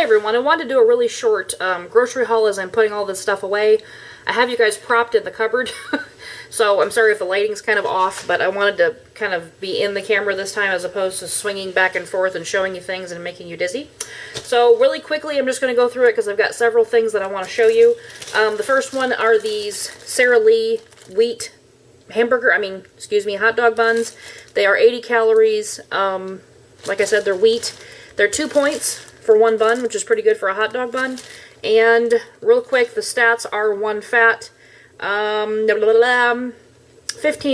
everyone, I wanted to do a really short grocery haul as I'm putting all this stuff away. I have you guys propped in the cupboard, so I'm sorry if the lighting's kind of off, but I wanted to kind of be in the camera this time as opposed to swinging back and forth and showing you things and making you dizzy. So really quickly, I'm just going to go through it because I've got several things that I want to show you. The first one are these Sara Lee wheat hot dog buns. They are 80 calories. Like I said, they're wheat. They're 2 points for one bun, which is pretty good for a hot dog bun. And real quick, the stats are 1 fat, 15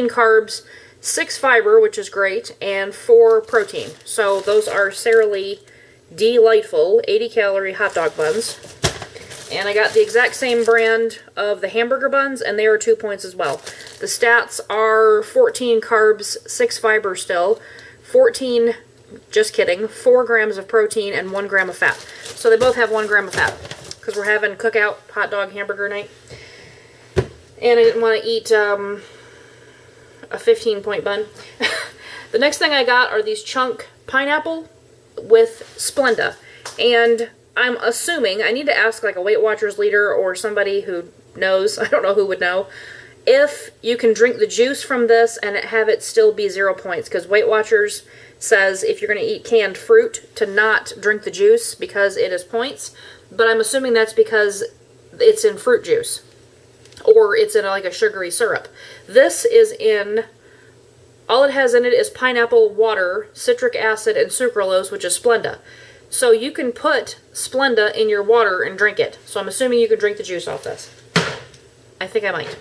carbs, 6 fiber, which is great, and 4 protein. So those are Sara Lee Delightful 80 calorie hot dog buns. And I got the exact same brand of the hamburger buns, and they are 2 points as well. The stats are 14 carbs, 6 fiber still, 4 grams of protein, and 1 gram of fat. So they both have 1 gram of fat, because we're having cookout hot dog hamburger night. And I didn't want to eat a 15-point bun. The next thing I got are these chunk pineapple with Splenda. And I'm assuming, I need to ask like a Weight Watchers leader or somebody who knows, I don't know who would know, if you can drink the juice from this and have it still be 0 points. Because Weight Watchers says if you're going to eat canned fruit to not drink the juice because it is points. But I'm assuming that's because it's in fruit juice. Or it's in like a sugary syrup. This is in, all it has in it is pineapple, water, citric acid, and sucralose, which is Splenda. So you can put Splenda in your water and drink it. So I'm assuming you could drink the juice off this. I think I might.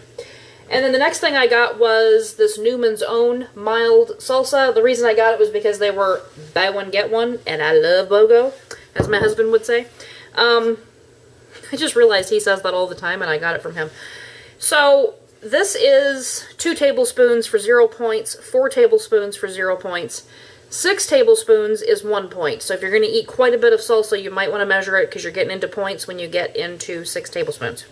And then the next thing I got was this Newman's Own mild salsa. The reason I got it was because they were buy one, get one, and I love BOGO, as my husband would say. I just realized he says that all the time, and I got it from him. So this is 2 tablespoons for 0 points, 4 tablespoons for 0 points. 6 tablespoons is 1 point. So if you're going to eat quite a bit of salsa, you might want to measure it because you're getting into points when you get into 6 tablespoons.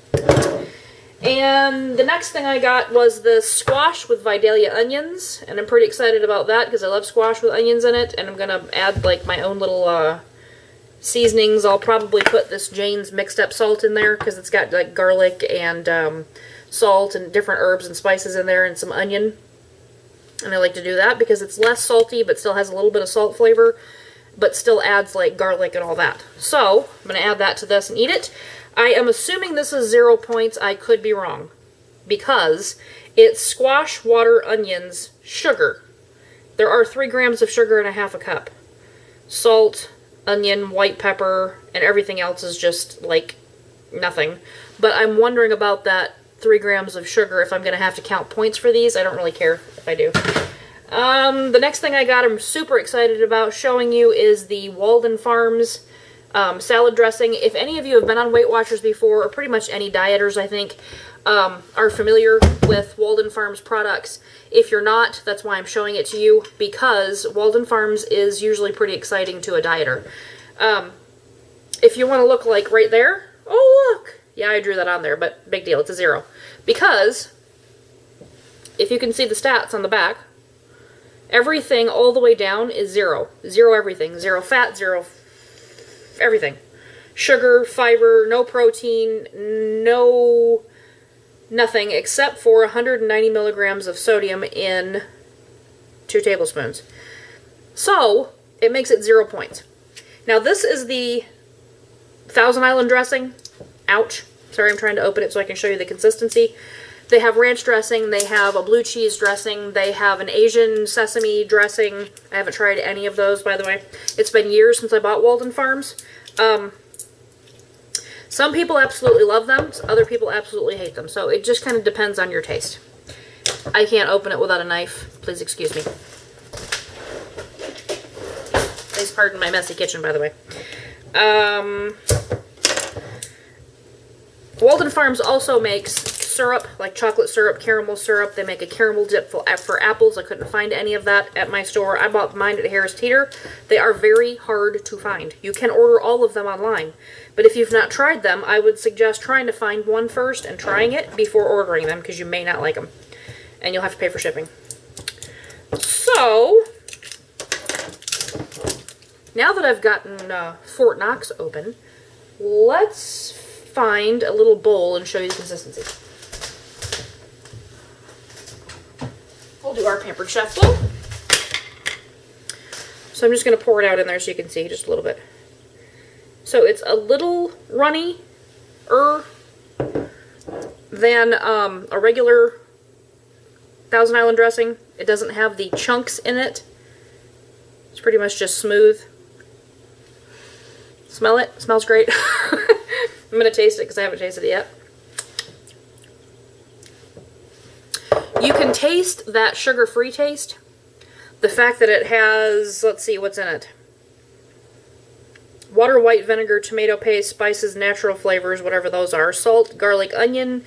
And the next thing I got was this squash with Vidalia onions. And I'm pretty excited about that because I love squash with onions in it. And I'm going to add like my own little seasonings. I'll probably put this Jane's mixed up salt in there because it's got like garlic and salt and different herbs and spices in there and some onion. And I like to do that because it's less salty but still has a little bit of salt flavor, but still adds like garlic and all that. So I'm going to add that to this and eat it. I am assuming this is 0 points. I could be wrong because it's squash, water, onions, sugar. There are 3 grams of sugar and a half a cup. Salt, onion, white pepper, and everything else is just like nothing. But I'm wondering about that 3 grams of sugar if I'm going to have to count points for these. I don't really care if I do. The next thing I got I'm super excited about showing you is the Walden Farms salad dressing. If any of you have been on Weight Watchers before, or pretty much any dieters I think, are familiar with Walden Farms products. If you're not, that's why I'm showing it to you, because Walden Farms is usually pretty exciting to a dieter. If you want to look like right there, oh look! Yeah, I drew that on there, but big deal, it's a 0. Because, if you can see the stats on the back, everything all the way down is 0. 0 everything. 0 fat, 0 everything. Sugar, fiber, no protein, no nothing except for 190 milligrams of sodium in 2 tablespoons. So, it makes it 0 points. Now this is the Thousand Island dressing. Ouch. Sorry, I'm trying to open it so I can show you the consistency. They have ranch dressing, they have a blue cheese dressing, they have an Asian sesame dressing. I haven't tried any of those, by the way. It's been years since I bought Walden Farms. Some people absolutely love them, other people absolutely hate them, so it just kind of depends on your taste. I can't open it without a knife. Please excuse me. Please pardon my messy kitchen, by the way. Walden Farms also makes syrup, like chocolate syrup, caramel syrup. They make a caramel dip for apples. I couldn't find any of that at my store. I bought mine at Harris Teeter. They are very hard to find. You can order all of them online. But if you've not tried them, I would suggest trying to find one first and trying it before ordering them, because you may not like them. And you'll have to pay for shipping. So, now that I've gotten Fort Knox open, let's find a little bowl and show you the consistency. We'll do our Pampered Chef bowl. So I'm just going to pour it out in there so you can see just a little bit. So it's a little runny-er than a regular Thousand Island dressing. It doesn't have the chunks in it. It's pretty much just smooth. Smell it? It smells great. I'm going to taste it because I haven't tasted it yet. You can taste that sugar-free taste. The fact that it has, let's see what's in it. Water, white vinegar, tomato paste, spices, natural flavors, whatever those are. Salt, garlic, onion,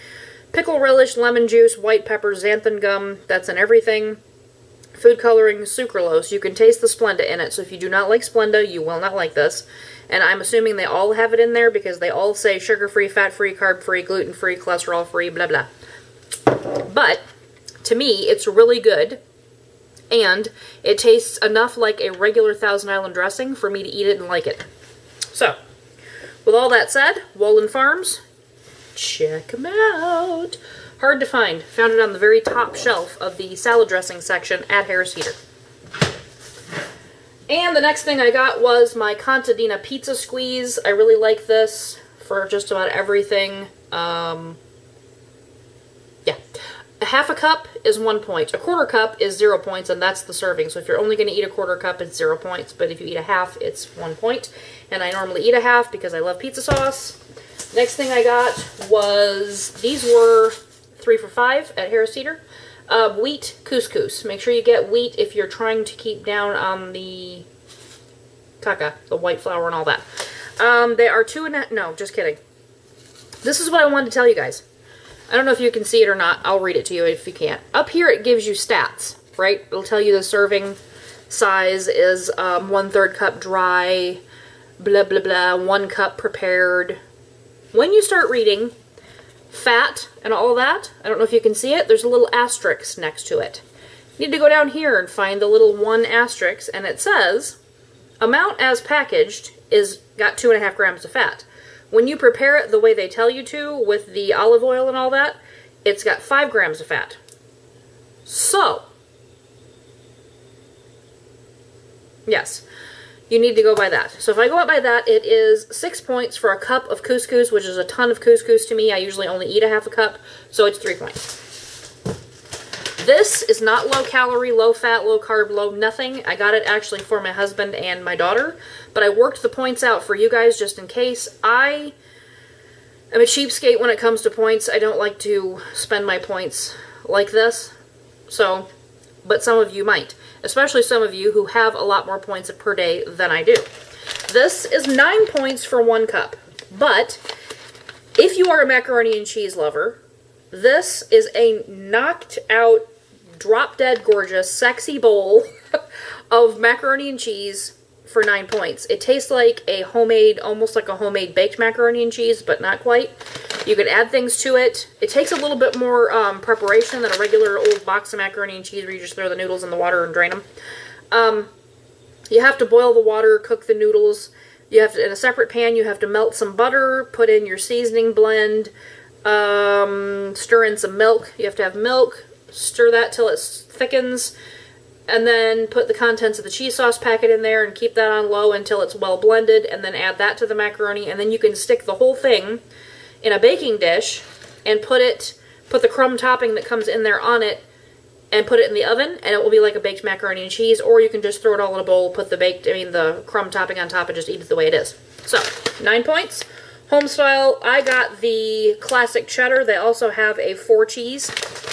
pickle relish, lemon juice, white pepper, xanthan gum. That's in everything. Food coloring, sucralose. You can taste the Splenda in it. So if you do not like Splenda, you will not like this. And I'm assuming they all have it in there because they all say sugar-free, fat-free, carb-free, gluten-free, cholesterol-free, blah, blah. But to me, it's really good. And it tastes enough like a regular Thousand Island dressing for me to eat it and like it. So, with all that said, Walden Farms, check them out. Hard to find. Found it on the very top shelf of the salad dressing section at Harris Teeter. And the next thing I got was my Contadina Pizza Squeeze. I really like this for just about everything. Yeah. A half a cup is 1 point. A quarter cup is 0 points, and that's the serving. So if you're only going to eat a quarter cup, it's 0 points. But if you eat a half, it's 1 point. And I normally eat a half because I love pizza sauce. Next thing I got was, these were 3 for $5 at Harris Teeter. Wheat couscous. Make sure you get wheat if you're trying to keep down on the caca, the white flour and all that. They are 2.5, no, just kidding. This is what I wanted to tell you guys. I don't know if you can see it or not. I'll read it to you if you can't. Up here it gives you stats, right? It'll tell you the serving size is 1/3 cup dry, blah, blah, blah, 1 cup prepared. When you start reading fat and all that, I don't know if you can see it, there's a little asterisk next to it. You need to go down here and find the little 1 asterisk, and it says, amount as packaged is got 2.5 grams of fat. When you prepare it the way they tell you to, with the olive oil and all that, it's got 5 grams of fat. So, yes, you need to go by that. So if I go up by that, it is 6 points for a cup of couscous, which is a ton of couscous to me. I usually only eat a half a cup, so it's 3 points. This is not low calorie, low fat, low carb, low nothing. I got it actually for my husband and my daughter, but I worked the points out for you guys just in case. I am a cheapskate when it comes to points. I don't like to spend my points like this, so, but some of you might, especially some of you who have a lot more points per day than I do. This is 9 points for 1 cup, but if you are a macaroni and cheese lover, this is a knocked out, drop dead gorgeous, sexy bowl of macaroni and cheese for 9 points. It tastes like a homemade, almost like a homemade baked macaroni and cheese, but not quite. You can add things to it. It takes a little bit more preparation than a regular old box of macaroni and cheese where you just throw the noodles in the water and drain them. You have to boil the water, cook the noodles. You have to, in a separate pan, you have to melt some butter, put in your seasoning blend, stir in some milk. You have to have milk, stir that till it thickens, and then put the contents of the cheese sauce packet in there and keep that on low until it's well blended, and then add that to the macaroni, and then you can stick the whole thing in a baking dish and put the crumb topping that comes in there on it and put it in the oven, and it will be like a baked macaroni and cheese, or you can just throw it all in a bowl, put the crumb topping on top and just eat it the way it is. So, 9 points. Home style, I got the classic cheddar. They also have a 4 cheese.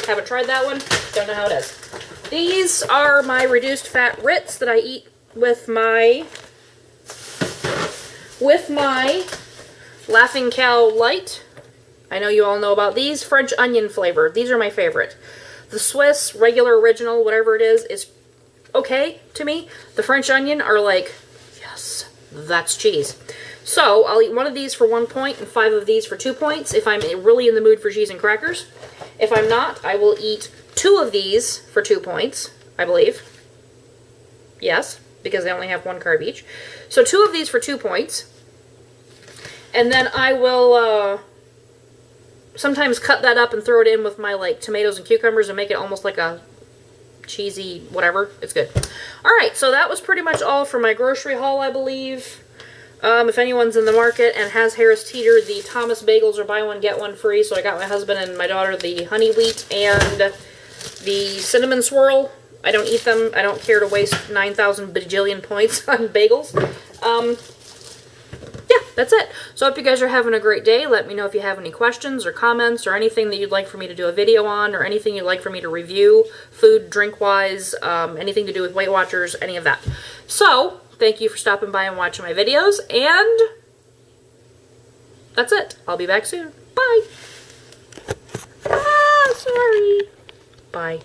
Haven't tried that one. Don't know how it is. These are my reduced fat Ritz that I eat with my Laughing Cow Light. I know you all know about these. French onion flavor. These are my favorite. The Swiss, regular, original, whatever it is okay to me. The French onion are like, yes, that's cheese. So, I'll eat 1 of these for 1 point and 5 of these for 2 points if I'm really in the mood for cheese and crackers. If I'm not, I will eat 2 of these for 2 points, I believe. Yes, because they only have 1 carb each. So 2 of these for 2 points. And then I will sometimes cut that up and throw it in with my like tomatoes and cucumbers and make it almost like a cheesy whatever. It's good. Alright, so that was pretty much all for my grocery haul, I believe. If anyone's in the market and has Harris Teeter, the Thomas bagels are buy one, get one free. So I got my husband and my daughter the honey wheat and the cinnamon swirl. I don't eat them. I don't care to waste 9,000 bajillion points on bagels. Yeah, that's it. So I hope you guys are having a great day. Let me know if you have any questions or comments or anything that you'd like for me to do a video on or anything you'd like for me to review, food, drink-wise, anything to do with Weight Watchers, any of that. So, thank you for stopping by and watching my videos, and that's it. I'll be back soon. Bye. Sorry. Bye.